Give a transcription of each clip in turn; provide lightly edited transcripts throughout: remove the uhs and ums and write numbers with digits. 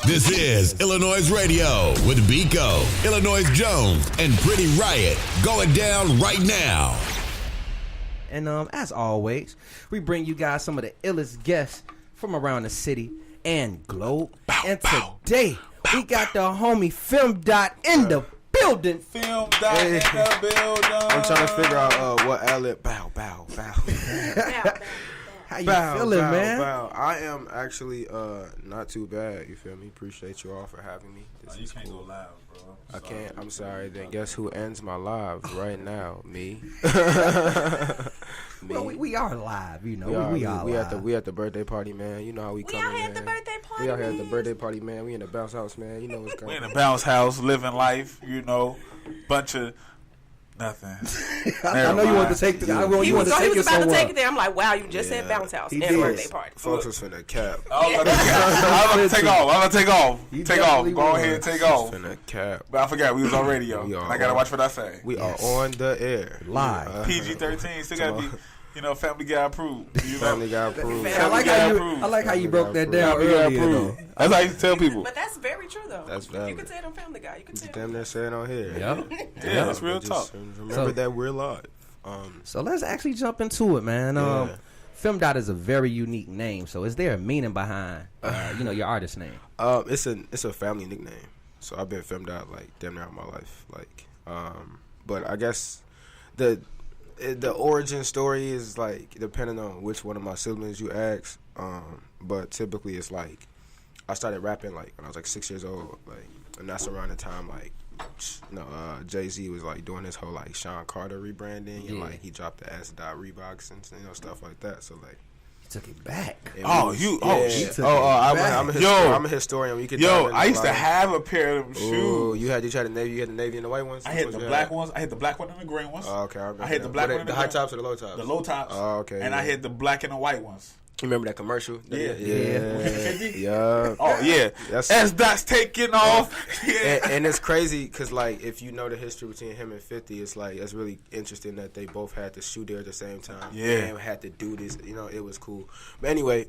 This is iLLANOiZE Radio with Biko, iLLANOiZE Jones, and Pretty Riot going down right now. And as always, we bring you guys some of the illest guests from around the city and globe. And today, we got the homie Femdot in the building. Femdot in the building. I'm trying to figure out what outlet. Bow. How you feeling, man? Bow. I am actually not too bad. You feel me? Appreciate you all for having me. This You is can't cool. go live, bro. I can't. I'm sorry. Then guess who ends my live right now? Me. Well, we are live, you know. We are live. We at the birthday party, man. You know how we come. We out here at the birthday party. We out here at the birthday party, man. We in the bounce house, man. You know what's going We on. in the bounce house, living life, you know. Bunch of nothing. I know you want to take the. I know He you want was, to he take was it about to somewhere. take it there. I'm like, wow, you just said bounce house He and did. birthday party. Folks was finna cap. I'm gonna take off. You Take off. definitely Go was. ahead, take off. Finna cap. But I forgot we was on radio. We are I gotta on. watch what I say. We are on the air. Live. PG-13 still gotta be, you know, Family Guy approved. You know? Family Guy approved. I like how you broke that down Family Guy earlier, though. approved. That's how I used to tell people. But that's very true, though. That's You valid. can say it on Family Guy. You can say it Damn near saying on here. Yep. Yeah, that's real Just talk. Remember So- that we're live. So let's actually jump into it, man. Yeah. Femdot is a very unique name. So is there a meaning behind, your artist name? It's a family nickname. So I've been Femdot like damn near all my life. Like, but I guess the origin story is like depending on which one of my siblings you ask. But typically it's like I started rapping like when I was like 6 years old. Like, and that's around the time like. Jay-Z was like doing this whole like Sean Carter rebranding and like he dropped the S. Reeboks and stuff like that. So like He took it back. and Oh, we was- you- yeah. shit. I'm a historian. You could Yo, dive into I used to like- have a pair of them Ooh, shoes. you had the navy. You had the navy and the white ones. I had Which the ones you black had? ones. I had the black one and the green ones. Oh, okay, I remember. I had the that. black Were one they and the the high green- tops or the low tops. The low tops. Oh, okay. And I had the black and the white ones. You remember that commercial? Yeah. Yeah. Oh yeah, That's- S Dot's taking off. Yeah. And it's crazy because like if you know the history between him and 50, it's like it's really interesting that they both had to shoot there at the same time. Yeah. And had to do this. You know, it was cool. But anyway,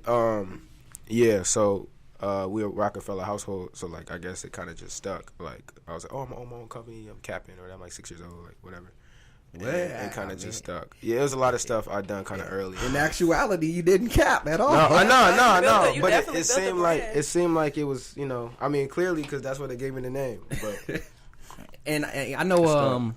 yeah. So we were Rockefeller household, so like I guess it kind of just stuck. Like I was like, oh, I'm on my own company. I'm capping, or I'm like 6 years old, like whatever. Well, It kind of just stuck. Yeah, it was a lot of stuff I done kind of early. In actuality, you didn't cap at all. No. You But definitely it built seemed the like brand. it was, you know. I mean, clearly because that's what they gave me the name. But And I know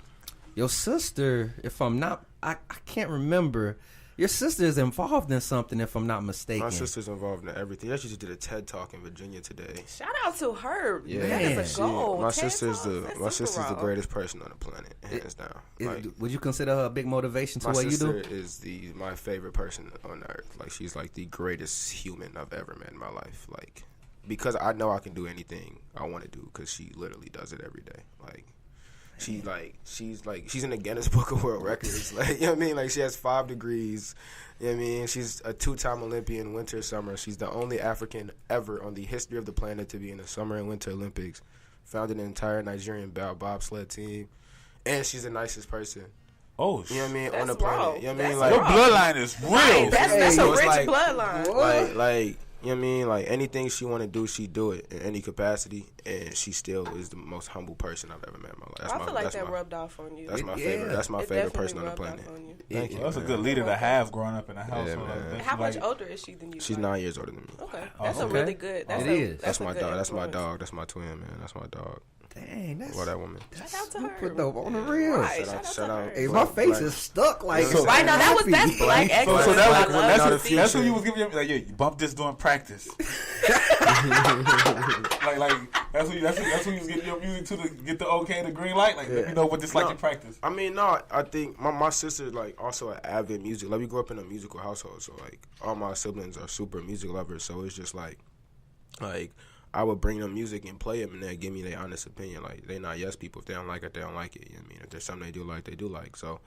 your sister, if I'm not, I can't remember. Your sister is involved in something, if I'm not mistaken. my sister's involved in everything. She just did a TED Talk in Virginia today. Shout out to her. Yeah, That is a goal. my TED sister's Talks, the that's super the raw. greatest person on the planet, hands down. Like, Would you consider her a big motivation to my what you sister do? is my favorite person on earth. Like she's like the greatest human I've ever met in my life. Like because I know I can do anything I want to do because she literally does it every day. Like. She's in the Guinness Book of World Records. Like, you know what I mean? Like, she has 5 degrees. You know what I mean? She's a 2-time Olympian, winter, summer. She's the only African ever on the history of the planet to be in the Summer and Winter Olympics. Founded an entire Nigerian bobsled team. And she's the nicest person. Oh, You know what I mean? That's On the planet. raw. You know what I That's mean? Like, your raw. bloodline is real. Right, that's So a it's rich like- bloodline. like, you know what I mean? Like, anything she want to do, she do it in any capacity. And she still is the most humble person I've ever met in my life. That's I feel like that's that my, rubbed off on you. That's my Yeah. favorite. That's my It favorite definitely person on the rubbed planet. off on you. Thank you. Well, that's a man. good leader to have growing up in the house. Yeah, So man. that's How much like- older is she than you? She's like? 9 years older than me. Okay, that's a okay. really good. That's It a, is. That's a my good dog. That's my influence. dog. That's my twin, man. That's my dog. Dang, that's Well, that woman. Shout out to her. super dope on the real. Right, Shout out- shout shout out out. to Hey, her. my Black- face black- is stuck like So- Right now, that's happy. black So excellence. that I was, love that's to the see. future. that's what you was giving me. Like, yeah, you bump this during practice. like that's what you was getting your music to get the okay, the green light. Like, let me know what this like No. in practice. I mean, no, I think my sister's like also an avid music. Like we grew up in a musical household, so like all my siblings are super music lovers. So it's just like I would bring them music and play them, and they give me their honest opinion. Like they not yes people. If they don't like it, they don't like it. You know what I mean? If there's something they do like, they do like. So.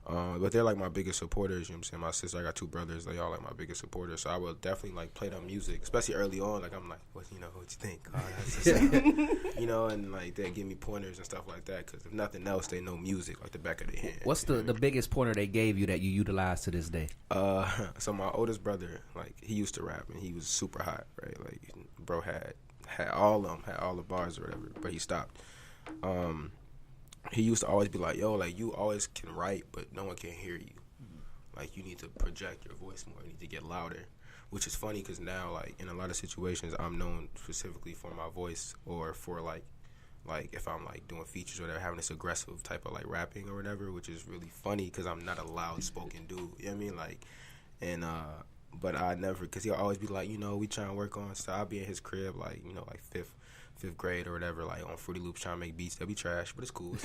But they're like my biggest supporters, you know what I'm saying? My sister, I got 2 brothers, they all like my biggest supporters. So I will definitely like play them music, especially early on. Like I'm like, what you think? Oh, that's just, you know, and like they give me pointers and stuff like that. Because if nothing else, they know music like the back of their hand. What's the biggest pointer they gave you that you utilize to this day? So my oldest brother, like he used to rap and he was super hot, right? Like bro had had all the bars or whatever, but he stopped. He used to always be like, yo, like, you always can write, but no one can hear you. Like, you need to project your voice more. You need to get louder, which is funny because now, like, in a lot of situations, I'm known specifically for my voice or for, like if I'm, like, doing features or whatever, having this aggressive type of, like, rapping or whatever, which is really funny because I'm not a loud-spoken dude. You know what I mean? Like, and, but I never, because he'll always be like, you know, we trying to work on stuff. I'll be in his crib, like, you know, like, fifth grade or whatever, like on Fruity Loops trying to make beats. They'll be trash, but it's cool.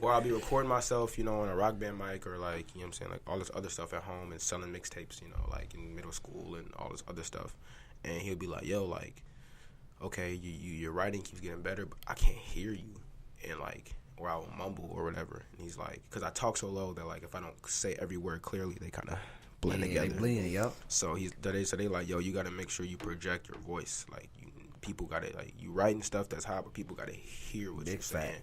Or I'll be recording myself, you know, on a Rock Band mic or like, you know what I'm saying, like all this other stuff at home and selling mixtapes, you know, like in middle school and all this other stuff. And he'll be like, yo, like, okay, your writing keeps getting better, but I can't hear you. And like, or I will mumble or whatever. And he's like, because I talk so low that like if I don't say every word clearly, they kind of blend together. They blend, yep. So they like, yo, you got to make sure you project your voice. Like, people got to, like, you writing stuff that's hot, but people got to hear what you're saying.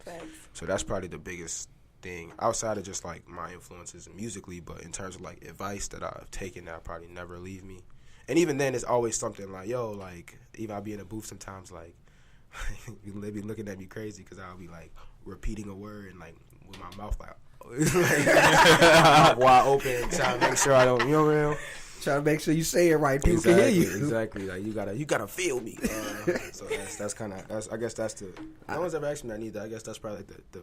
So that's probably the biggest thing outside of just, like, my influences musically, but in terms of, like, advice that I've taken that probably never leave me. And even then, it's always something like, yo, like, even I'll be in a booth sometimes, like, they be looking at me crazy because I'll be, like, repeating a word and, like, with my mouth, like wide open, trying to make sure I don't, you know what I mean? Trying to make sure you say it right. People can hear you. Exactly. Like you gotta feel me. So that's kind of, I guess that's the. No one's ever asked me that either. I guess that's probably like the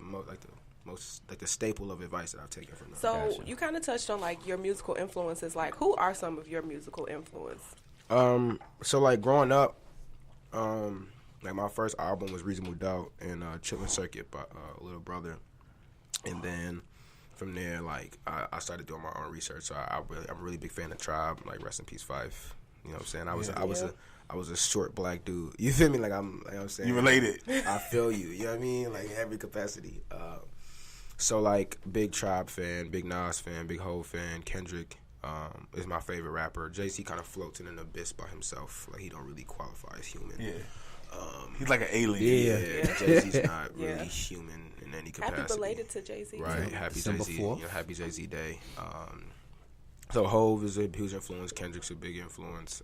most like the staple of advice that I've taken from them. So you kind of touched on like your musical influences. Like, who are some of your musical influence? So like growing up, like my first album was Reasonable Doubt and Chillin' Circuit by Little Brother, and then. From there, like, I started doing my own research. So I'm a really big fan of Tribe, like, rest in peace, Fife. You know what I'm saying? I was a short black dude. You feel me? Like, you know what I'm saying? You related. I feel you. You know what I mean? Like, every capacity. So, like, big Tribe fan, big Nas fan, big Hov fan. Kendrick is my favorite rapper. Jay-Z kind of floats in an abyss by himself. Like, he don't really qualify as human. Yeah. He's like an alien. Yeah. Jay-Z's not really human in any capacity. Happy belated to Jay-Z. Right, too. happy December Jay-Z. 4th. Happy Jay-Z Day. So Hov is a huge influence. Kendrick's a big influence.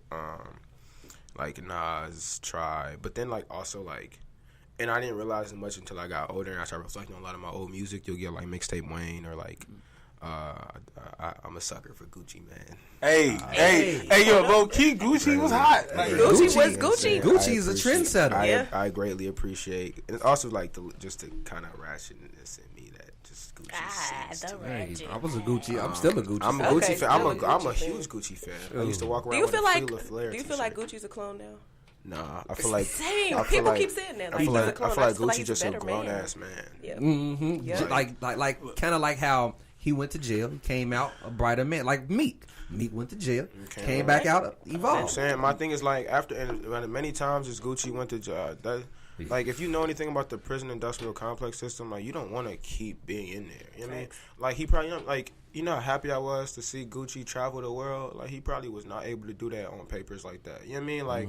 Like Nas, Tribe, but then like also like, and I didn't realize it much until I got older and I started reflecting on a lot of my old music. You'll get like Mixtape Wayne or like. I'm a sucker for Gucci, man. Hey, yo, low key, Gucci was hot. Like, Gucci was Gucci. Gucci is a trendsetter. I greatly appreciate, and it's also like just the kind of ratchetness in me that just Gucci sings to me. Hey, I was a Gucci. I'm still a Gucci. I'm a fan. Gucci fan. I'm a Gucci huge Gucci fan. I used to walk around Do you with feel a like? Free Flair Do you feel like t-shirt. Gucci's a clone now? Nah, I feel like Same. I feel People like- keep saying that. I Like, feel he's a like clone. Gucci he's just a better grown man. ass man. Yeah. Mm-hmm. Yeah. Like kind of like how he went to jail, he came out a brighter man. Like Meek went to jail, came back out, I'm evolved. saying my thing is like after and many times as Gucci went to jail, like if you know anything about the prison industrial complex system, like you don't want to keep being in there. You know what I mean? Like he probably like you know how happy I was to see Gucci travel the world. Like he probably was not able to do that on papers like that. You know what I mean? Like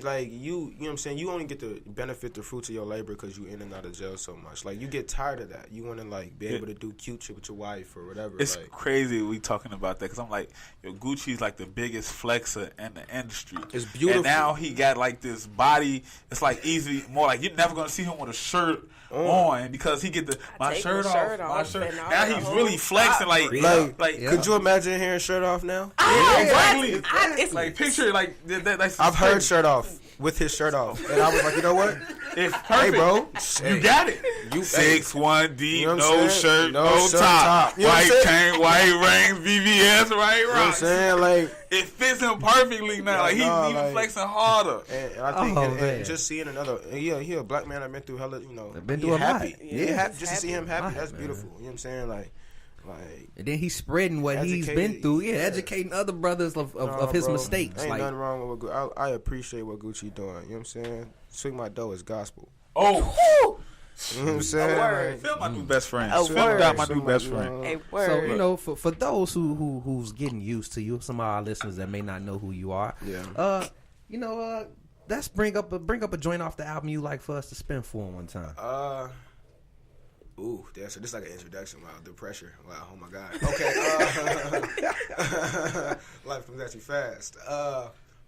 like you know what I'm saying? You only get to benefit the fruits of your labor because you in and out of jail so much. Like you get tired of that. You want to like be able to do cute shit with your wife or whatever. It's like, crazy we talking about that because I'm like, yo, Gucci's like the biggest flexer in the industry. It's beautiful. And now he got like this body. It's like easy, more like you're never gonna see him with a shirt on because he get my take shirt my off. shirt My off shirt. and all Now the he's whole really flexing. Like Yeah. could you imagine hearing shirt off now? exactly. It's Like picture like that's. I've heard shirt off with his shirt off, and I was like, you know what? It's perfect. Hey, bro, You got it. You 6'1" deep, You know what I'm no saying? shirt, No no shirt top, top. You know what I'm white saying? chain, white rings, BBS, right You know what I'm rocks. saying? Like, It fits him perfectly now. Like he's Nah, even like- flexing harder. and I think, Oh, and man. just seeing another, he a black man. I've been through hella, you know, Been he through a lot. happy. Yeah. Just to see him happy, that's Man. beautiful. You know what I'm saying? Like, And then he's spreading what he's been Educated, through. yeah. Educating other brothers of nah, his bro, mistakes. Ain't Like, nothing wrong with what I appreciate what Gucci doing. You know what I'm saying? Swing my dough is gospel. Oh, You know what I'm saying? word. Like, Phil, my new best friend. A Phil word. got my new best friend. a so word. you know, for those who's getting used to you, some of our listeners that may not know who you are. Yeah. You know, let's bring up a joint off the album you like for us to spin for one time. Ooh, so this is like an introduction. Wow, the pressure. Wow, oh my God. Okay. Life comes at you fast.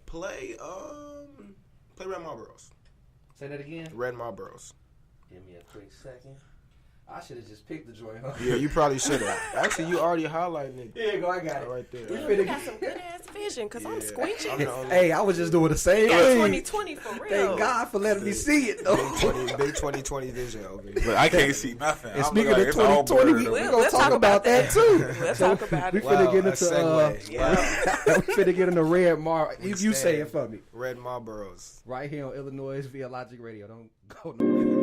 Play Play Red Marlboros. Say that again. Red Marlboros. Give me a quick second. I should have just picked the joint, huh? Yeah, you probably should have. Actually, you already highlighted it. There you go, I got it. Right there. You got some good ass vision, cause I'm squinching. Hey, I was just doing the same Got thing. 20/20 for real. Thank God for letting me see it, though. Big 20/20 vision over here. But I can't see nothing. And I'm speaking like, of it's all 2020, blurred we're up. going to talk about that, too. We'll talk about We it. finna Wow, get a into, segue. we finna get into Red Mar. You say it for me. Red Marlboros. Right here on Illinois via Logic Radio. Don't go nowhere.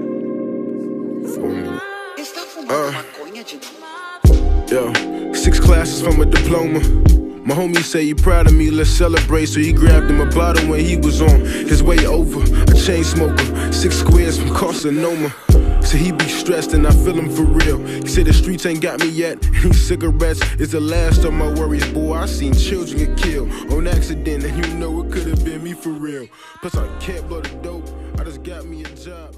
Yo, 6 classes from a diploma. My homie say he proud of me, let's celebrate. So he grabbed him a bottle when he was on his way over. A chain smoker, 6 squares from Carcinoma. So he be stressed and I feel him for real. He said the streets ain't got me yet. And these cigarettes is the last of my worries, boy. I seen children get killed on accident, and you know it could have been me for real. Plus I can't blow the dope, I just got me a job.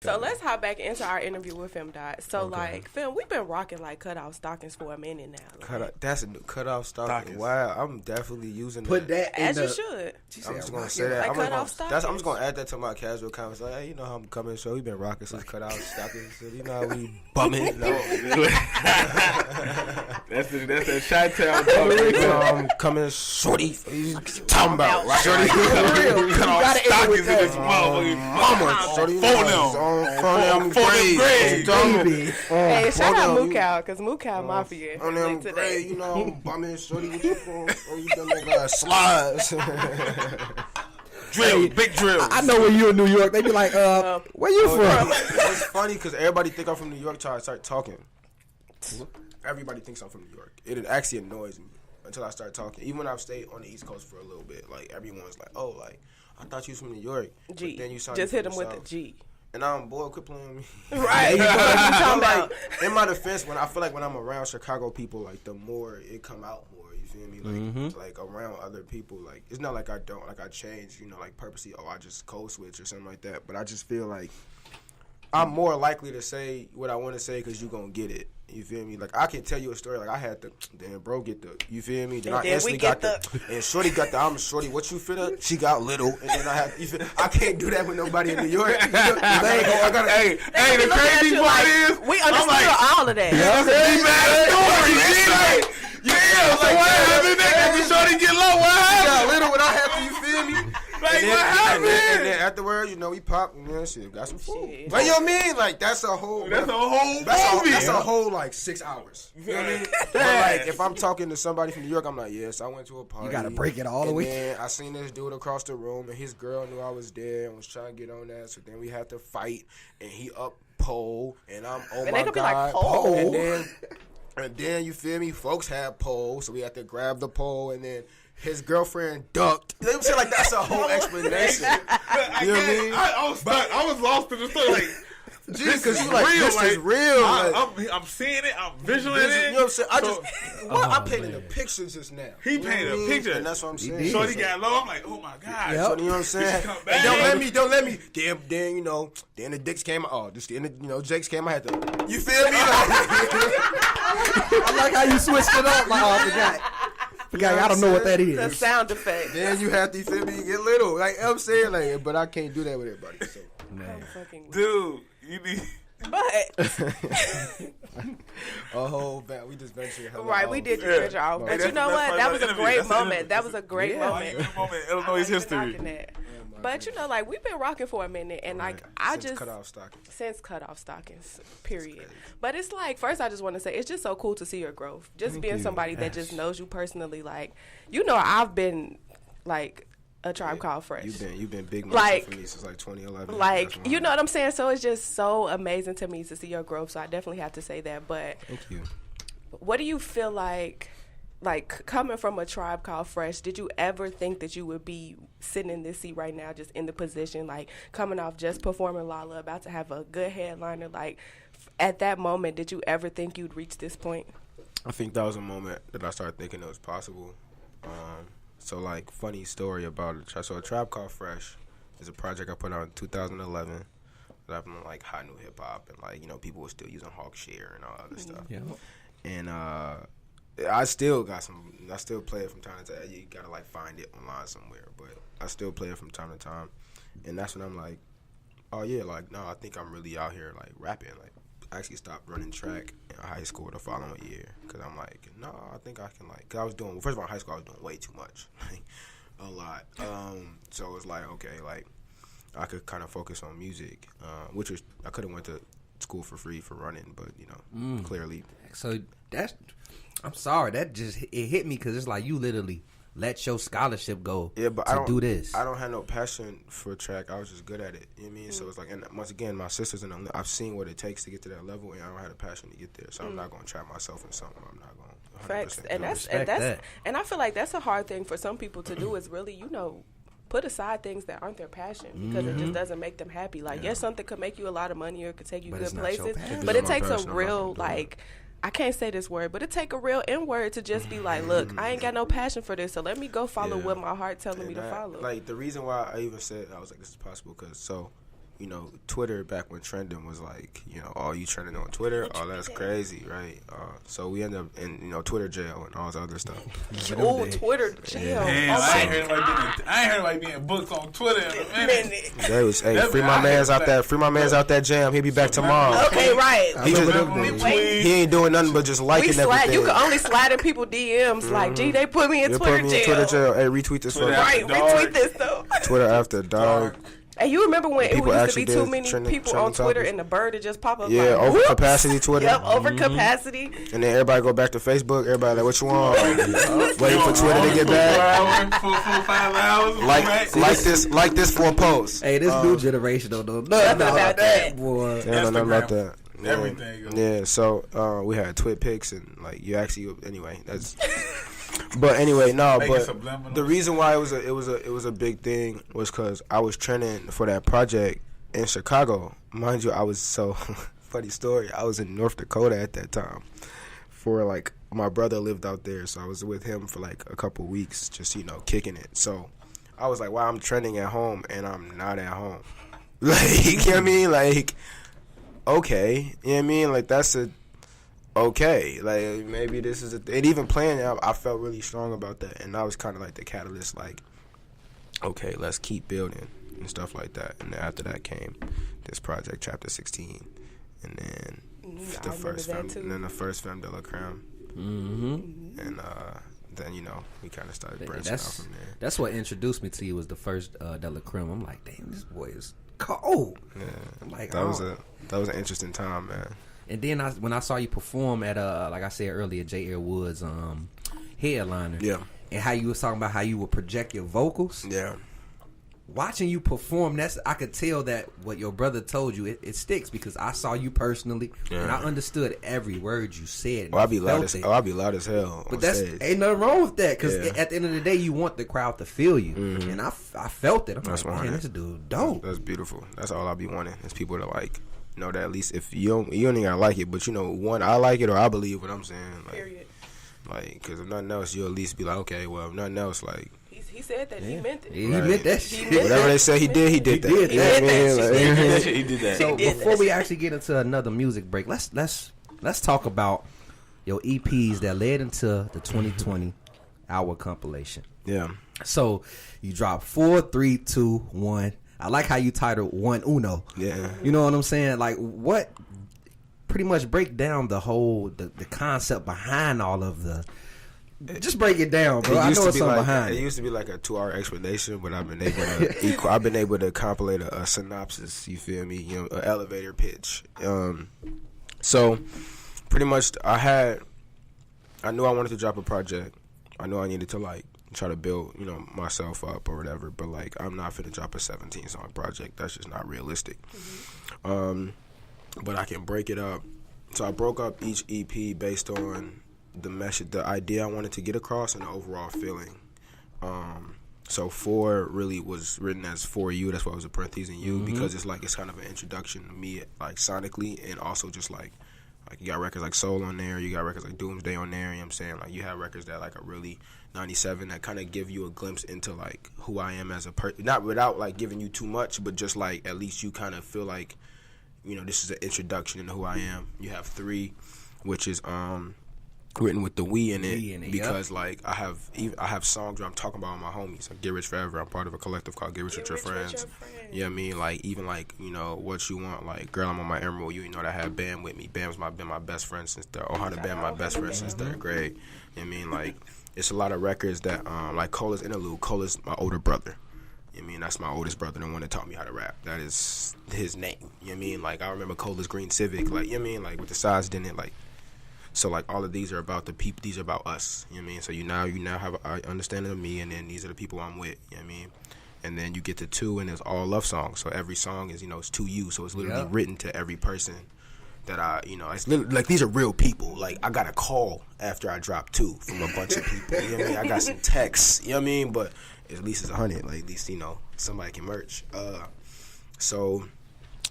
So let's hop back into our interview with Femdot. So like, Fem, we've been rocking like cutoff stockings for a minute now. Like, That's a new cutoff stocking. Wow, I'm definitely using Put that in as the... you should. I'm just gonna say that. Like I'm cutoff just gonna add that to my casual comments. Like, hey, you know how I'm coming, so we've been rocking since cutoff stockings. So you know how we bumming. No, That's that Chi-Town talk. I'm coming, shorty. What you talking about, right? Shorty, cut off stockings in this motherfucker. Mama, shorty, Phone them grades. Baby. Hey, shout out Mukau, because Mukau Mafia. On them today. grade, you know, I'm bumming, shorty, what you doing? Oh, you done make slides. Drill, big drills. I know when you in New York, they be like, where you from? It's funny because everybody think I'm from New York till I start talking. Everybody thinks I'm from New York. It actually annoys me until I start talking. Even when I've stayed on the East Coast for a little bit, like everyone's like, "Oh, like I thought you was from New York." G. But then you Just hit him with the G. And I'm boy, quit playing with me. Right. You know what you talking about. Like, in my defense, when I feel like when I'm around Chicago people, like the more it come out more. You feel me? Like like around other people, like it's not like I don't like I change. You know, like purposely. Oh, I just code switch or something like that. But I just feel like I'm more likely to say what I want to say because you gonna get it. You feel me? Like I can tell you a story. Like I had the then bro get the. You feel me? Then I instantly got the. And shorty got the. I'm shorty. What you fit up? She got little. And then I had. You feel, I can't do that with nobody in New York. I gotta. Hey, the crazy part is we understood all of that. Yeah, like what happened? Nigga, shorty get low. What happened? Got little when I had to. You feel me? Like what happened? And then afterwards, you know, we popped and then shit, got some food. Shit. Like, you know what I mean? Like, that's a whole movie. That's a whole, like, 6 hours. You know what I mean? But, like, if I'm talking to somebody from New York, I'm like, yes, I went to a party. You got to break it all the way. And then I seen this dude across the room, and his girl knew I was there and was trying to get on that. So then we had to fight, and he up pole, and I'm, oh And my they could be God. like, pole. And then, you feel me? Folks had pole, so we had to grab the pole, and then his girlfriend ducked. They would say like that's a whole explanation. You know what I mean? I was stuck. I was lost in the story. Like, because you like, this is real. I'm seeing it. I'm visualizing it. You know what I'm saying? I painted a picture just now. He painted a picture. And that's what I'm saying. Shorty got low. I'm like, oh my God. So, you know what I'm saying? And don't let me. Then, you know, then the dicks came out. Oh, just then, you know, Jakes came. I had to. You feel me? I like how you switched it up. Like, oh, I forgot. I don't know what that is. The sound effect. Then you have to, you feel me, get little. Like, I'm saying, like, but I can't do that with everybody. So. Man. Dude, you need. But a whole bad. We just ventured. right, we did just venture out. But you know what? That was a great moment. That was a great moment. Illinois history. But you know, like we've been rocking for a minute, and like since cutoff stockings. Since cutoff stockings, period. But it's like first, I just want to say it's just so cool to see your growth. Just being somebody that just knows you personally, like you know, I've been like a Tribe Called Fresh. You've been big like for me since like 2011. Like you know what I'm saying. So it's just so amazing to me to see your growth. So I definitely have to say that. But thank you. What do you feel like? Like coming from a Tribe Called Fresh, did you ever think that you would be sitting in this seat right now, just in the position, like coming off just performing Lala, about to have a good headliner? Like at that moment, did you ever think you'd reach this point? I think that was a moment that I started thinking it was possible. So like funny story about it. So a Tribe Called Fresh is a project I put out in 2011. That happened on like hot new hip hop and like you know people were still using Hawk Share and all other stuff. Yeah. And I still got some. I still play it from time to time. You gotta like find it online somewhere, but I still play it from time to time, and that's when I'm like, oh yeah, like no, I think I'm really out here like rapping. Like I actually stopped running track in high school the following year because I'm like, no, I think I can like. Cause I was doing first of all in high school I was doing way too much, like a lot. So it's like okay, like I could kind of focus on music, which was I could have went to school for free for running, but you know clearly. So that's. I'm sorry, that just it hit me because it's like you literally let your scholarship go to do this. I don't have no passion for track. I was just good at it. You know what I mean? So it's like, and once again, my sisters and them, I've seen what it takes to get to that level, and I don't have the passion to get there. So I'm not going to trap myself in something I'm not going to. Facts, and I feel like that's a hard thing for some people to do is really, put aside things that aren't their passion because it just doesn't make them happy. Like, yes, something could make you a lot of money or it could take you good places, but it takes a real I can't say this word, but it take a real N-word to just be like, look, I ain't got no passion for this, so let me go follow what my heart telling me to follow. Like, the reason why I even said, I was like, this is possible, because, Twitter back when trending was like, oh, you trending on Twitter? Oh, that's crazy, right? So we end up in, Twitter jail and all this other stuff. Oh, Twitter jail. Damn, I ain't heard anybody being booked on Twitter in a minute. That was, free my man's out that. Free my man's out that jam. He'll be back tomorrow. Okay, right. He ain't doing nothing but just liking everything. You can only slide in people DMs like, gee, they put me in Twitter jail. Hey, retweet this. Right, retweet this though. Twitter after dark. And you remember when it used to be too many people on Twitter and the bird would just pop up? Yeah, like, over capacity Twitter. Yep, over capacity. And then everybody go back to Facebook. Everybody like, what you want? Waiting for Twitter to get back. 4 5 hours. Like this for a post. Hey, this new generation don't know nothing about that, boy. They don't know nothing about that. Everything. Yeah, so we had twit pics and like you actually anyway. That's. But anyway, no. But the reason why it was a big thing was because I was training for that project in Chicago. Mind you, I was funny story. I was in North Dakota at that time. For like my brother lived out there, so I was with him for like a couple weeks, just kicking it. So I was like, wow, I'm training at home and I'm not at home. Like, you know what I mean? Like, okay, you know what I mean? Like that's a. Okay, like maybe this is and even playing it, I felt really strong about that, and that was kind of like the catalyst. Like, okay, let's keep building and stuff like that. And then after that came this project, Chapter 16, and then the first film Delacreme, and then we kind of started branching out from there. That's what introduced me to you was the first Delacreme. I'm like, damn, this boy is cold. Yeah, I'm like, that was an interesting time, man. And then when I saw you perform at like I said earlier, J. Air Woods headliner, and how you was talking about how you would project your vocals, watching you perform, I could tell that what your brother told you it sticks because I saw you personally and I understood every word you said. I'll be loud as hell. But ain't nothing wrong with that because at the end of the day, you want the crowd to feel you, and I felt it. I'm like, man, this dude dope. That's beautiful. That's all I be wanting is people to like. That at least if you don't even gotta like it, but one, I like it or I believe what I'm saying. Like, period. Like, because if nothing else, you'll at least be like, okay, well, if nothing else, like. He said that. He meant it. He meant that shit. Whatever they say he did, he did that. He did that. So before we actually get into another music break, let's talk about your EPs that led into the 2020 Hour compilation. Yeah. So you dropped 4, 3, 2, 1. I like how you titled One Uno. Yeah. You know what I'm saying? Like, what pretty much break down the whole, the concept behind all of the. Just break it down, bro. I know it's something behind it. It used to be like a 2-hour explanation, but I've been able to compilate a synopsis, you feel me? An elevator pitch. So, pretty much, I knew I wanted to drop a project. I knew I needed to, like, try to build, myself up or whatever, but like I'm not finna drop a 17-song project. That's just not realistic. But I can break it up. So I broke up each EP based on the message, the idea I wanted to get across, and the overall feeling. So 4 really was written as For You. That's why it was a parentheses in you, because it's kind of an introduction to me, like sonically, and also just like you got records like Soul on there, you got records like Doomsday on there, you know what I'm saying? Like you have records that like are really 97 that kind of give you a glimpse into like who I am as a person, not without like giving you too much, but just like at least you kind of feel like, this is an introduction into who I am. You have 3, which is written with the we in it, We in it, because like I have songs where I'm talking about my homies, like Get Rich Forever. I'm part of a collective called Get Rich with Your Friends. You know what I mean? Like even like, you know, What You Want, like Girl, I'm on my emerald, you know that I had Bam with me. Bam's been my best friend since Ohana Bam, my best friend since third grade. You know what I mean? Like it's a lot of records that like Cola's Interlude. Cola's my older brother. You know what I mean? That's my oldest brother, the one that taught me how to rap. That is his name. You know what I mean? Like I remember Cola's Green Civic, like, you know what I mean? Like with the size in it, like. So like all of these are about the people. These are about us. You know what I mean? So you now have an understanding of me, and then these are the people I'm with. You know what I mean? And then you get to 2, and it's all love songs. So every song is, you know, it's to you. So it's literally written to every person that I, you know, it's literally, like these are real people. Like I got a call after I dropped 2 from a bunch of people. You know what I mean? I got some texts. You know what I mean? But at least it's 100. Like at least, you know, somebody can merch. So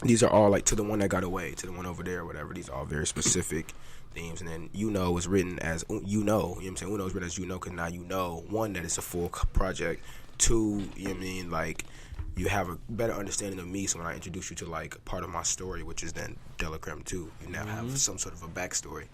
these are all like To the One That Got Away, To the One Over There, or whatever. These are all very specific themes. And then You Know is written as You Know. You know what I'm saying? Uno is written as You Know, because now you know, 1, that it's a full project. 2, you know what I mean? Like you have a better understanding of me. So when I introduce you to like part of my story, which is then Delacreme 2, you now have some sort of a backstory.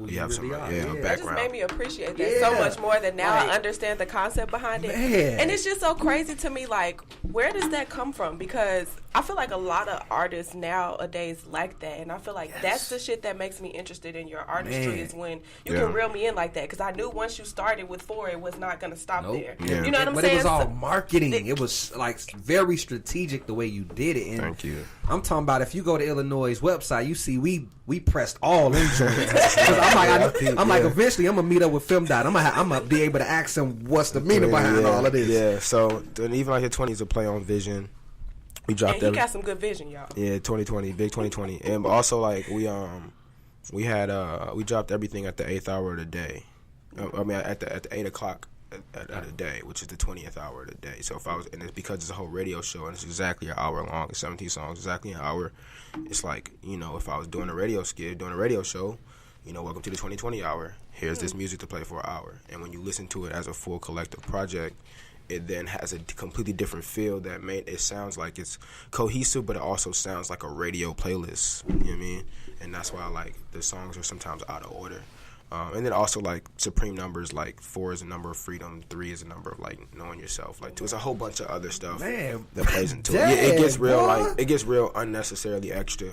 You have some, a background. That just made me appreciate that so much more that now I understand the concept behind it. Man. And it's just so crazy to me, like, where does that come from? Because I feel like a lot of artists nowadays like that, and I feel like that's the shit that makes me interested in your artistry is when you can reel me in like that. Because I knew once you started with 4, it was not going to stop there. Yeah. You know what I'm but saying? It was all marketing. It was like very strategic the way you did it. And Thank you. I'm talking about if you go to iLLANOiZE website, you see we pressed all in joints. I'm like, eventually I'm gonna meet up with Femdot. I'm gonna be able to ask him what's the meaning behind all of this. Yeah. So then even like your 20s a play on vision. We dropped. And he got some good vision, y'all. Yeah, 2020, big 2020, and also like we dropped everything at the 8th hour of the day. I mean at the 8 o'clock of the day, which is the 20th hour of the day. So if I was, and it's because it's a whole radio show and it's exactly an hour long, it's 17 songs, exactly an hour. It's like, you know, if I was doing a radio skit, doing a radio show, you know, welcome to the 2020 hour. Here's this music to play for an hour, and when you listen to it as a full collective project, it then has a completely different feel that it sounds like it's cohesive, but it also sounds like a radio playlist. You know what I mean? And that's why like the songs are sometimes out of order. And then also like supreme numbers, like 4 is a number of freedom, 3 is a number of like knowing yourself, like 2 is a whole bunch of other stuff that plays into it. It gets real, like it gets real unnecessarily extra.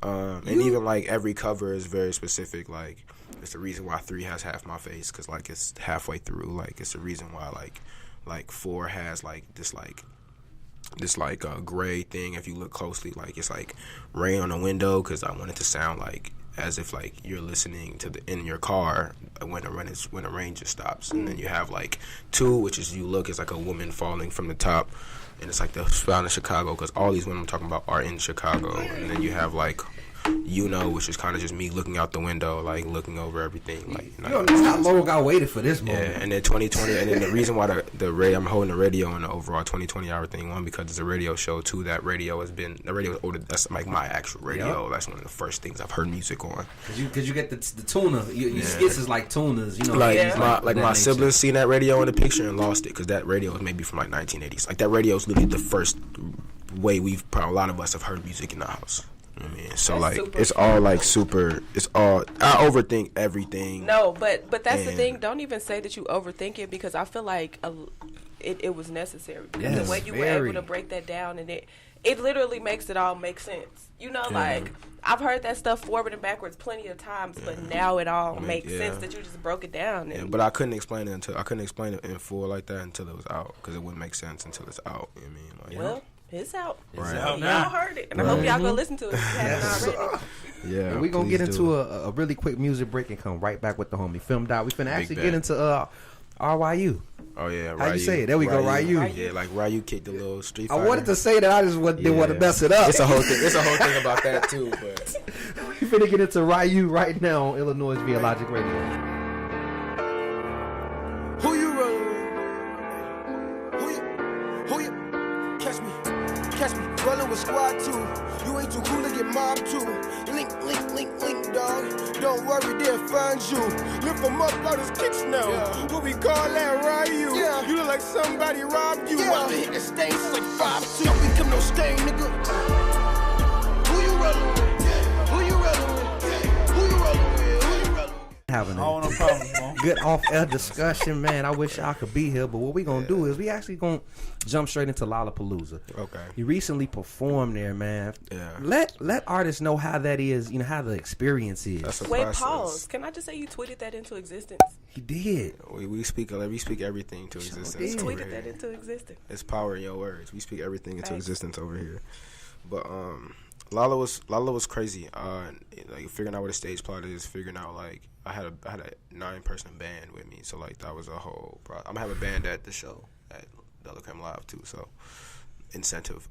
And even like every cover is very specific. Like it's the reason why 3 has half my face, because like it's halfway through. Like it's the reason why like 4 has like this gray thing. If you look closely, like it's like rain on the window, because I want it to sound like as if like you're listening to in your car when the rain just stops. And then you have like 2, which is you look, it's like a woman falling from the top, and it's like the found in Chicago, because all these women I'm talking about are in Chicago. And then you have like You Know, which is kind of just me looking out the window, like looking over everything. Like, you know, that's how long I waited for this moment. Yeah, and then 2020, and then the reason why I'm holding the radio in the overall 2020 hour thing, 1, because it's a radio show. 2, that radio is older. That's like my actual radio. Yep. That's one of the first things I've heard music on. Cause you get the tuna. Your skits is like tunas, you know. Like my siblings seen that radio in the picture and lost it, because that radio was maybe from like 1980s. Like that radio is literally the first way a lot of us have heard music in the house. I mean, so that's like it's all like super. It's all I overthink everything. No, but that's the thing. Don't even say that you overthink it, because I feel like it was necessary. Because the way you were able to break that down, and it literally makes it all make sense. You know, like I've heard that stuff forward and backwards plenty of times, but now it all makes sense that you just broke it down. And but I couldn't explain it in full like that until it was out, because it wouldn't make sense until it's out. You know what I mean? Like, it's out. Right. Y'all heard it. And I hope y'all go listen to it if you haven't already. Yeah. And we're going to get into a really quick music break and come right back with the homie Femdot. We finna actually get into RYU. Oh, yeah. How you say it? There we go, Ryu. Yeah, like Ryu kicked the little Street I Fighter. wanted to say that. I just didn't want to mess it up. It's a whole thing about that, too. But we finna get into Ryu right now on iLLANOiZE via Logic Radio. Who you rolling with? Who you? Catch me, rolling with squad 2. You ain't too cool to get mobbed too. Link, dog. Don't worry, they'll find you. Lift them up out his kicks now. Yeah. What we call that, Ryu? Yeah. You look like somebody robbed you. I'll hit the stage like 5'2". Don't become no stain, nigga. Who you rolling with? Who you rolling with? Who you rolling with? having Oh, no a problem, bro. good off-air discussion, man. I wish I could be here, but what we gonna do is we actually gonna jump straight into Lollapalooza. Okay. You recently performed there, man. Yeah. Let artists know how that is. You know how the experience is. That's a Wait, process. pause. Can I just say you tweeted that into existence? He did. We speak everything to existence. did. over Tweeted here. that into existence. It's power in your words. We speak everything into Thanks. existence over here. But Lala was crazy. Like figuring out what a stage plot is, figuring out like I had a 9-person band with me, so like that was a whole. I'm gonna have a band at the show at Delacreme Live too, so incentive.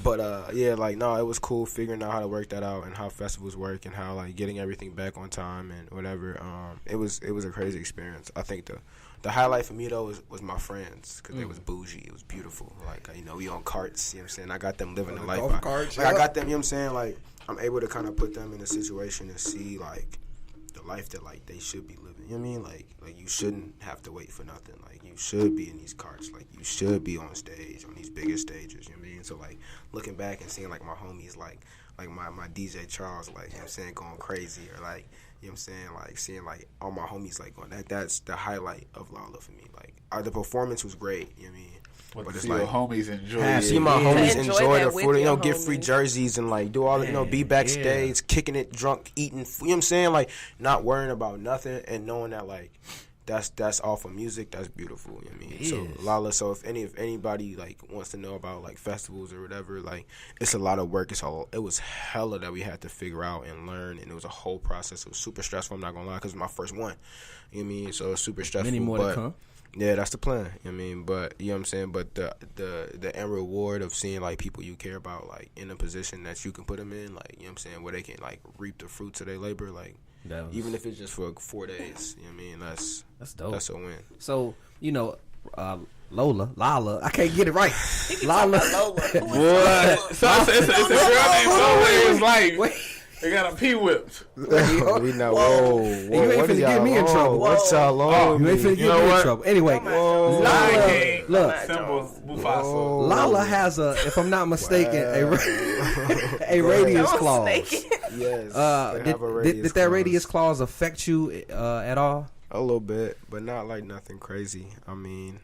But yeah, like no, it was cool figuring out how to work that out and how festivals work and how like getting everything back on time and whatever. It was a crazy experience. I think the highlight for me though was my friends because they was bougie. It was beautiful. Like we on carts. You know what I'm saying? I got them living the life. golf carts, I got them. You know what I'm saying? Like I'm able to kind of put them in a situation and see like the life that like they should be living. You know what I mean? Like you shouldn't have to wait for nothing. Like you should be in these carts. Like you should be on stage on these bigger stages. You know what I mean? So like looking back and seeing like my homies like my DJ Charles like you know what I'm saying going crazy or like you know what I'm saying like seeing like all my homies like going that's the highlight of Lala for me. Like the performance was great. You know what I mean? But it's see your like homies enjoy Yeah, it. see my homies To enjoy enjoy that the with food, your get free homies. jerseys and like do all the, be backstage, kicking it, drunk, eating, you know what I'm saying? Like not worrying about nothing and knowing that like that's all for music, that's beautiful, you know what I mean? So Lala, so if anybody like wants to know about like festivals or whatever, like it's a lot of work. It was hella that we had to figure out and learn, and it was a whole process. It was super stressful, I'm not gonna lie, because it was my first one. You know what I mean? So it was super stressful. Many more but to come. yeah, that's the plan. You know what I mean? But you know what I'm saying? But the end reward of seeing like people you care about like in a position that you can put them in, like you know what I'm saying, where they can like reap the fruits of their labor, like even if it's just for 4 days, you know what I mean? That's dope. That's a win. So Lala, I can't get it right. Lala. What? So it's a girl named Lola. It's like they got them P-whipped. We know. Whoa, You ain't finna get me in trouble. What's y'all on? You ain't finna get me in trouble. Anyway, Lion Lala, King, look, Simba, Mufasa. Lala has if I'm not mistaken, a radius clause. Yes. Did that radius clause affect you at all? A little bit, but not like nothing crazy. I mean,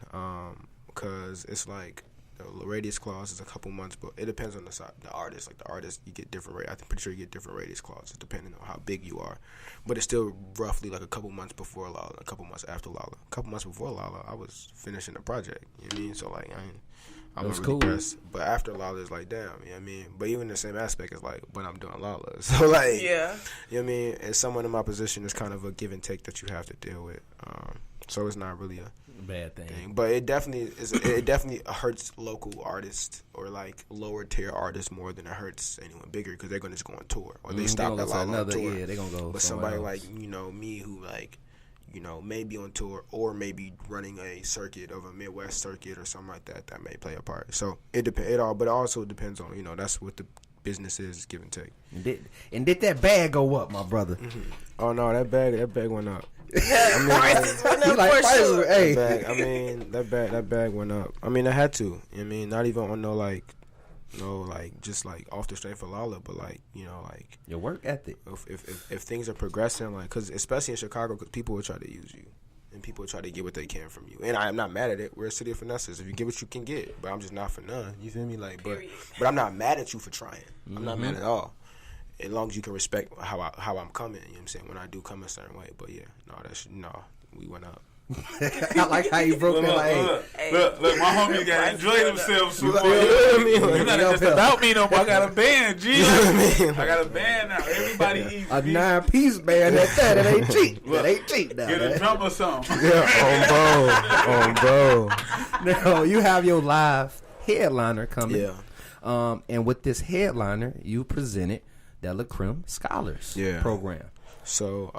because it's like the radius clause is a couple months, but it depends on the artist. Like the artist, you get different. I'm pretty sure you get different radius clauses depending on how big you are. But it's still roughly like a couple months before Lala, a couple months after Lala. A couple months before Lala, I was finishing the project. You know what I mean? So like I'm really cool. pressed. But after Lala, it's like, damn, you know what I mean? But even the same aspect is like, but I'm doing Lala. So like, Yeah. you know what I mean? And someone in my position is kind of a give and take that you have to deal with. So it's not really a Bad thing. but it definitely hurts local artists or like lower tier artists more than it hurts anyone bigger because they're gonna just go on tour or they stop at Lala on tour. Yeah, they gonna go. But somebody like me who like may be on tour or maybe running a circuit of a Midwest circuit or something like that may play a part. So it but it also depends on that's what the business is, give and take. And did that bag go up, my brother? Mm-hmm. Oh no, that bag went up. Prices went up He like, for prices sure. were- hey. That bag went up. I mean, I had to. I mean, not even on just like off the strength for Lala, but like like Your work ethic. if things are progressing, like because especially in Chicago, because people will try to use you and people will try to get what they can from you, and I'm not mad at it. We're a city of finesses. If you get what you can get, but I'm just not for none. You feel me? Like, but I'm not mad at you for trying. I'm not mad at all. As long as you can respect how I'm coming, you know what I'm saying, when I do come a certain way. But yeah, we went up. I like how you broke that. Like, Look, my homies got to enjoy themselves. You know what I mean? You're not just about me no more. I got a band, G. You know what I mean? I got a band now. Everybody eats. a 9-piece band at that. It ain't cheap. That ain't cheap now. Get a drum or something. Yeah, on bro. No, you have your live headliner coming. Yeah. And with this headliner, you presented Delacreme Scholars program. So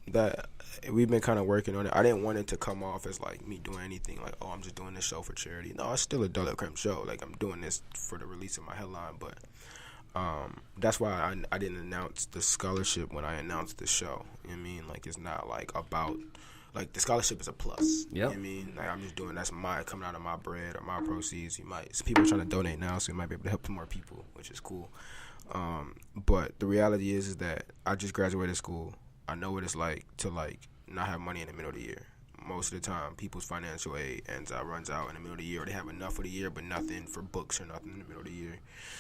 that we've been kind of working on it. I didn't want it to come off as like me doing anything like, oh, I'm just doing this show for charity. No, it's still a Delacreme show. Like I'm doing this for the release of my headline, but that's why I didn't announce the scholarship when I announced the show. You know what I mean? Like it's not like about like the scholarship is a plus. You know what I mean? Like I'm just doing that's coming out of my bread or my proceeds. Some people are trying to donate now, so we might be able to help some more people, which is cool. But the reality is that I just graduated school. I know what it's like to like not have money in the middle of the year. Most of the time, people's financial aid runs out in the middle of the year. Or they have enough for the year, but nothing for books or nothing in the middle of the year.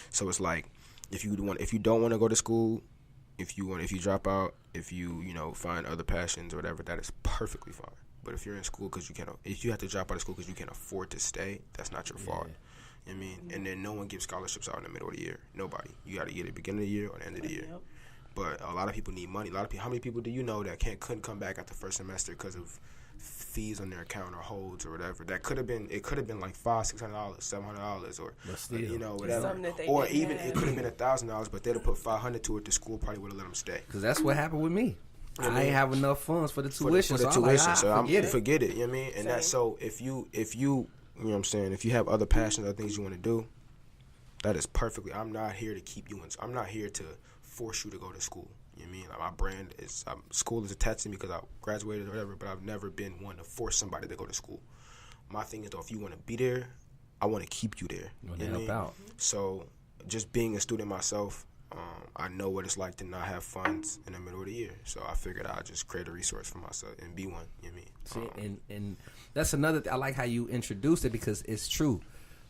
So it's like if you don't want to go to school, if you drop out, if you find other passions or whatever, that is perfectly fine. But if you're in school if you have to drop out of school because you can't afford to stay, that's not your fault. You know what I mean? And then no one gives scholarships out in the middle of the year. Nobody. You got to get it at the beginning of the year or the end of the year. Yep. But a lot of people need money. How many people do you know that couldn't come back at the first semester because of fees on their account or holds or whatever? It could have been like $500, $600, $700 or whatever. Or even it could have been $1,000, but they'd have put $500 to it. The school probably would have let them stay. Because that's what happened with me. I ain't have enough funds for the tuition. For the tuition, so forget it. You know what I mean? And that's so if you you know what I'm saying, if you have other passions, other things you want to do, that is perfectly. I'm not here to keep you in. I'm not here to force you to go to school. You know what I mean? Like my brand is school is attached to me because I graduated or whatever, but I've never been one to force somebody to go to school. My thing is though, if you want to be there, I want to keep you there. You want to help out. So just being a student myself, I know what it's like to not have funds in the middle of the year. So I figured I'd just create a resource for myself and be one. You know what I mean? See, and that's another I like how you introduced it because it's true.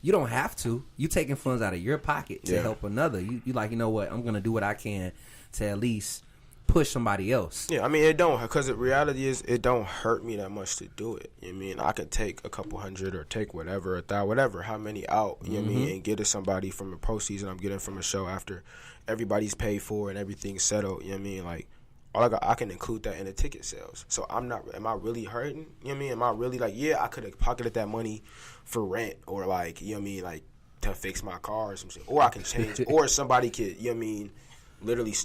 You don't have to. You taking funds out of your pocket to help another. You like, you know what? I'm going to do what I can to at least push somebody else. Yeah, I mean, it don't, because the reality is it don't hurt me that much to do it. You know what I mean? I could take a couple hundred or take whatever, how many out, you know what I mean, and get to somebody from the proceeds and I'm getting from a show after everybody's paid for and everything's settled, you know what I mean? Like, I can include that in the ticket sales. So am I really hurting? You know what I mean? Am I really like, I could have pocketed that money for rent or like, you know what I mean, like to fix my car or some shit. Or I can change, or somebody could, you know what I mean, literally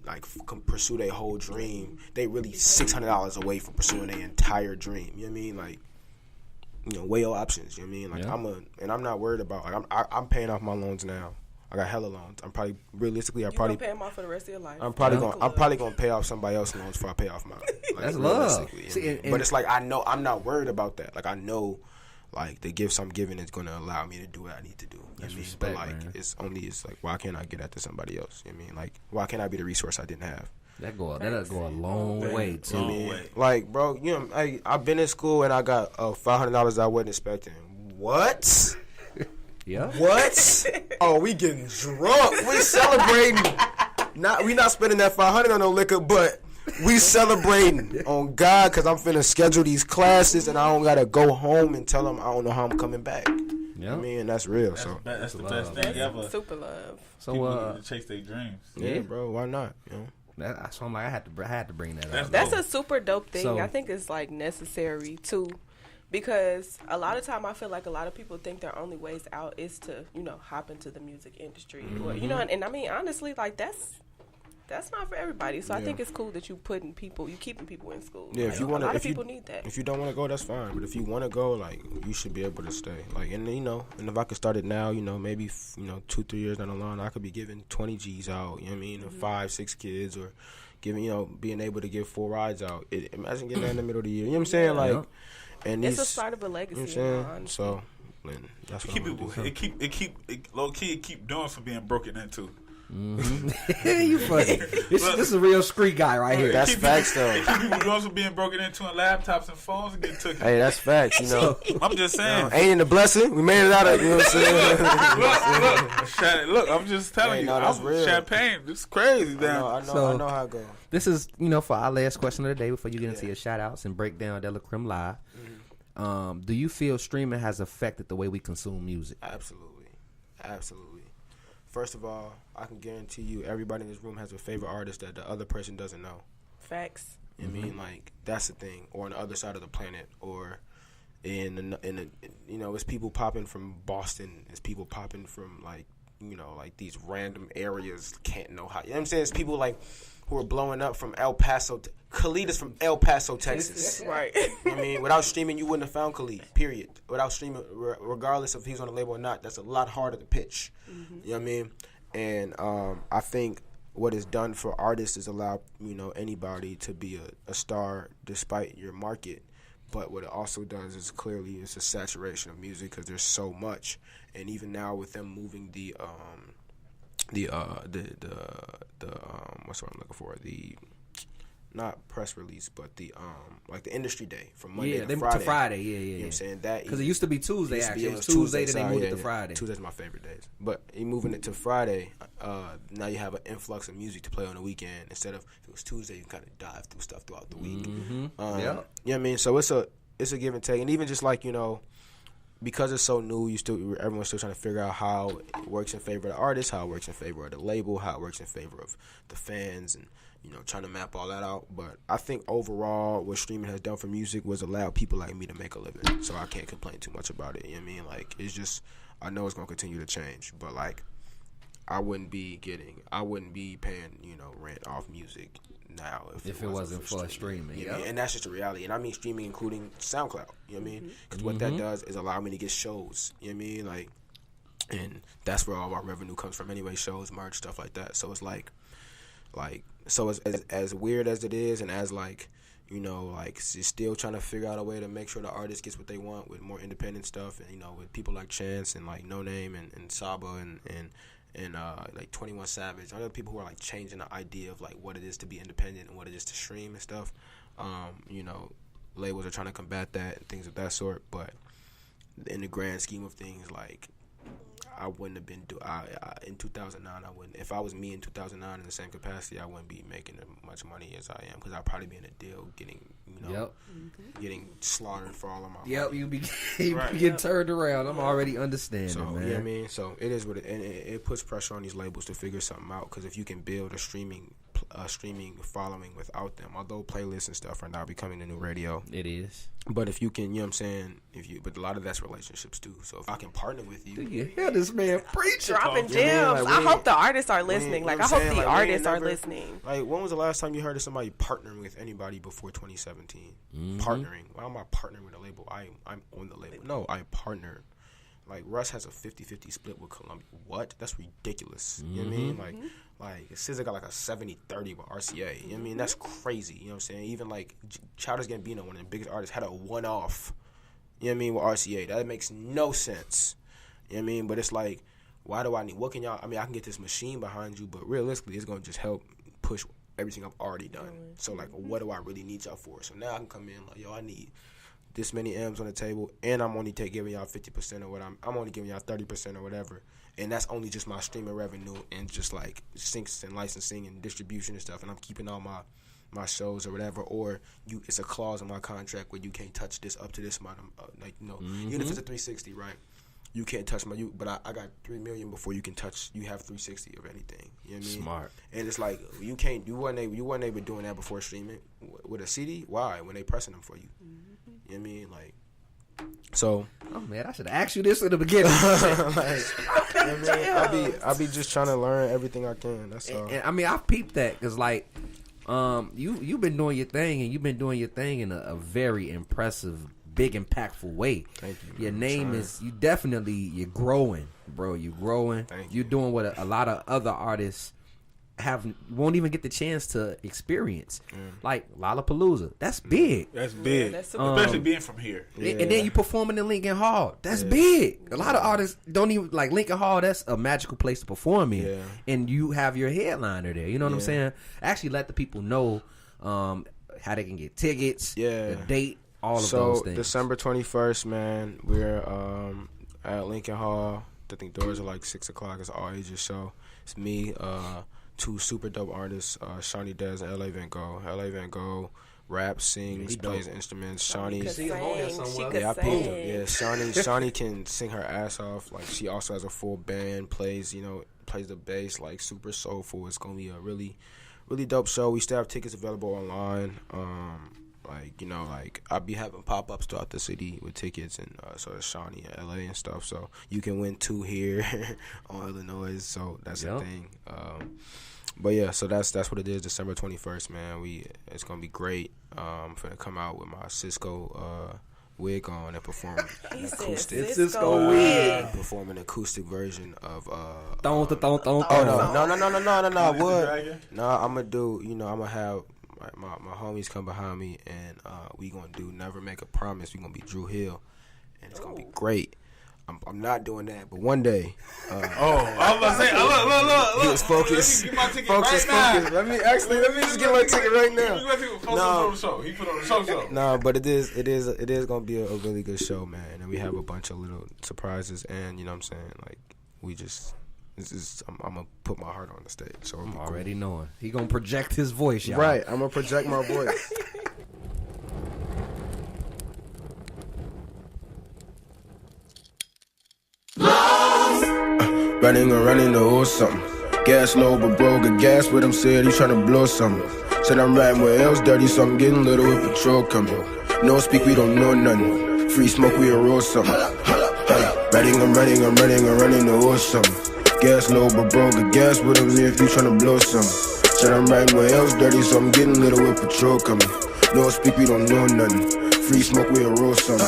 like pursue their whole dream. They really $600 away from pursuing their entire dream. You know what I mean? Like, weigh your options. You know what I mean? Like and I'm not worried about. Like I'm paying off my loans now. I got hella loans. I'm probably gonna pay them off for the rest of your life. I'm probably gonna pay off somebody else's loans before I pay off mine. Like, that's love. See, but it's like I know I'm not worried about that. Like I know, like the gifts I'm giving is gonna allow me to do what I need to do. You know what I mean? But like it's like why can't I get that to somebody else? You know what I mean? Like why can't I be the resource I didn't have? That'll go a long way too. You know like bro, I've been in school and I got $500 I wasn't expecting. What? Yeah. What? Oh, we getting drunk. We celebrating. We not spending that $500 on no liquor, but we celebrating on God because I'm finna schedule these classes and I don't gotta go home and tell them I don't know how I'm coming back. Yeah, I mean that's real. That's the best thing ever. Super love. So people need to chase their dreams. Yeah, bro. Why not? That's why I'm like I had to bring that up. That's a super dope thing. So, I think it's like necessary too. Because a lot of time I feel like a lot of people think their only ways out is to, hop into the music industry. Or, and I mean, honestly, like that's not for everybody. So I think it's cool that you keeping people in school. Yeah, like, a lot of people need that. If you don't want to go, that's fine. But if you want to go, like, you should be able to stay. Like, and and if I could start it now, maybe, 2-3 years down the line, I could be giving 20 G's out, you know what I mean, or 5-6 kids or giving, being able to give 4 rides out. Imagine getting that in the middle of the year. You know what I'm saying? Like, and it's a start of a legacy. You know what I'm saying? So, that's what it keep doing for being broken into. You funny. This is a real street guy right here. That's facts though. Keep people doing for being broken into and laptops and phones and getting took. Hey, that's facts. I'm just saying. Ain't it a blessing? We made it out of it. You know what I'm saying? Look, I'm just telling you. That's real. Champagne. It's crazy. I know how it goes. This is for our last question of the day before you get into your shout outs and break down Delacreme live. Do you feel streaming has affected the way we consume music? Absolutely. First of all, I can guarantee you everybody in this room has a favorite artist that the other person doesn't know. Facts. You know what I mean? Like, that's the thing. Or on the other side of the planet. Or it's people popping from Boston. It's people popping from, like these random areas. Can't know how. You know what I'm saying? It's people, like, who are blowing up from El Paso. Khalid is from El Paso, Texas. Right. You know what I mean? Without streaming, you wouldn't have found Khalid, period. Without streaming, regardless if he's on the label or not, that's a lot harder to pitch. You know what I mean? And I think what it's done for artists is allow, anybody to be a star despite your market. But what it also does is clearly it's a saturation of music because there's so much. And even now with them moving the what's what I'm looking for? not press release, but the like the industry day from Monday to to Friday. Friday. You know what I'm saying? That Because it used to be Tuesday, used to be- actually. It was Tuesday, then they moved it to yeah. Friday. Tuesday's my favorite days. But you moving it to Friday, now you have an influx of music to play on the weekend. Instead of, if it was Tuesday, you can kind of dive through stuff throughout the week. You know what I mean? So it's a give and take. And even just like, you know, because it's so new, everyone's still trying to figure out how it works in favor of the artist, how it works in favor of the label, how it works in favor of the fans, and, you know, trying to map all that out. But I think overall what streaming has done for music was allow people like me to make a living. So I can't complain too much about it. You know what I mean? Like, it's just, I know it's going to continue to change. But, like, I wouldn't be paying, you know, rent off music now if it wasn't for streaming. You know what I mean? And that's just the reality. And I mean streaming including SoundCloud. You know what I mean? Because what that does is allow me to get shows. You know what I mean? Like, and that's where all our revenue comes from anyway, shows, merch, stuff like that. So it's like so as weird as it is, and as like, you know, like it's still trying to figure out a way to make sure the artist gets what they want with more independent stuff, and, you know, with people like Chance and like No Name and Saba and like 21 Savage, other people who are like changing the idea of like what it is to be independent and what it is to stream and stuff. You know, labels are trying to combat that and things of that sort, but in the grand scheme of things, like, I wouldn't have been in 2009. I wouldn't. If I was me in 2009 in the same capacity, I wouldn't be making as much money as I am, because I'd probably be in a deal getting, you know, getting slaughtered for all of my money. You be getting turned around. I'm already understanding, so, man. You know what I mean? So it is what it, and it puts pressure on these labels to figure something out, because if you can build a streaming following without them, although playlists and stuff are now becoming the new radio, It is. but if you can, you know what I'm saying, but a lot of that's relationships too. So if I can partner with you, You hear this man preaching. Dropping You know what I mean? gems. Like, I hope the artists are listening. you know Like, what I I'm hope saying? the Like, we ain't artists are never- listening. Like, when was the last time you heard of somebody partnering with anybody before 2017? Partnering. Why am I partnering with a label? I'm on the label. No, I partner. Like, Russ has a 50-50 split with Columbia. What? That's ridiculous. You know what I mean? Like SZA got like a 70-30 with RCA. You know what I mean? That's crazy. You know what I'm saying? Even like Childish Gambino, one of the biggest artists, had a one-off. You know what I mean? With RCA. That makes no sense. You know what I mean? But it's like, why do I need, what can y'all, I mean, I can get this machine behind you, but realistically, it's going to just help push everything I've already done. So, like, what do I really need y'all for? So now I can come in like, yo, I need this many M's on the table, and I'm only giving y'all 50% of what I'm only giving y'all 30% or whatever, and that's only just my streaming revenue and just like syncs and licensing and distribution and stuff, and I'm keeping all my shows or whatever, or it's a clause in my contract where you can't touch this up to this amount of, like, you know, even if it's a 360, right? You can't touch but I got $3 million before you can touch. You have 360 of anything. You know what I mean? Smart. And it's like you weren't able to doing that before streaming with a CD. Why? When they pressing them for you. You know what I mean? Like, so. Oh man, I should have asked you this in the beginning. Like, you know what I mean? I be just trying to learn everything I can. That's all. And I mean, I peeped that because like, you've been doing your thing, and you've been doing your thing in a very impressive, big, impactful way. Thank you, man. Your name is, you're growing, bro. You're growing. You're doing what a lot of other artists won't even get the chance to experience. Like Lollapalooza. That's big. That's big. Yeah, that's super Especially being from here. And then you performing in Lincoln Hall. That's big. A lot of artists don't even, like, Lincoln Hall, that's a magical place to perform in. Yeah. And you have your headliner there. You know what I'm saying? Actually let the people know how they can get tickets, the date, all of those things. December 21st, man, we're at Lincoln Hall. I think doors are like 6 o'clock. It's all ages show. It's me, two super dope artists, Shawnee Dez and L.A. Van Gogh. L.A. Van Gogh raps, sings, plays instruments. Shawnee, Shawnee can sing her ass off. Like, she also has a full band, plays the bass, like, super soulful. It's gonna be a really, really dope show. We still have tickets available online. I'll be having pop-ups throughout the city with tickets, and so it's Shawnee in LA and stuff, so you can win 2 here on iLLANOiZE, so that's the thing. But yeah, so that's what it is. December 21st, man. It's gonna be great. I'm finna come out with my Cisco wig on and perform an acoustic. Cisco wig. Perform an acoustic version of Oh no. What? No, I'm gonna do. I'm gonna have my homies come behind me, and we gonna do Never Make a Promise. We gonna be Drew Hill, and it's gonna be great. I'm not doing that. But one day, I was about to say, look. he was focused. Let me get my ticket Focus. Let me just get my ticket right now. He put on the show. No, but it is gonna be a really good show, man. And we have a bunch of little surprises, and you know what I'm saying, like I'm gonna put my heart on the stage. So I'm already knowing he gonna project his voice, y'all. Right, I'm gonna project my voice. Running to or something. Gas low but broke, got gas with him, said he tryna blow something. Said I'm riding with L's dirty, so I'm getting little with patrol coming. No speak, we don't know nothing. Free smoke, we a roll something. I'm running to or something. Gas low but broke, got gas with him, if you tryna blow something. Said I'm riding with L's dirty, so I'm getting little with patrol coming. No speak, we don't know nothing. Free smoke, we a roll something.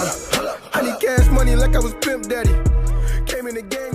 I need cash money like I was pimp daddy. Came in the game.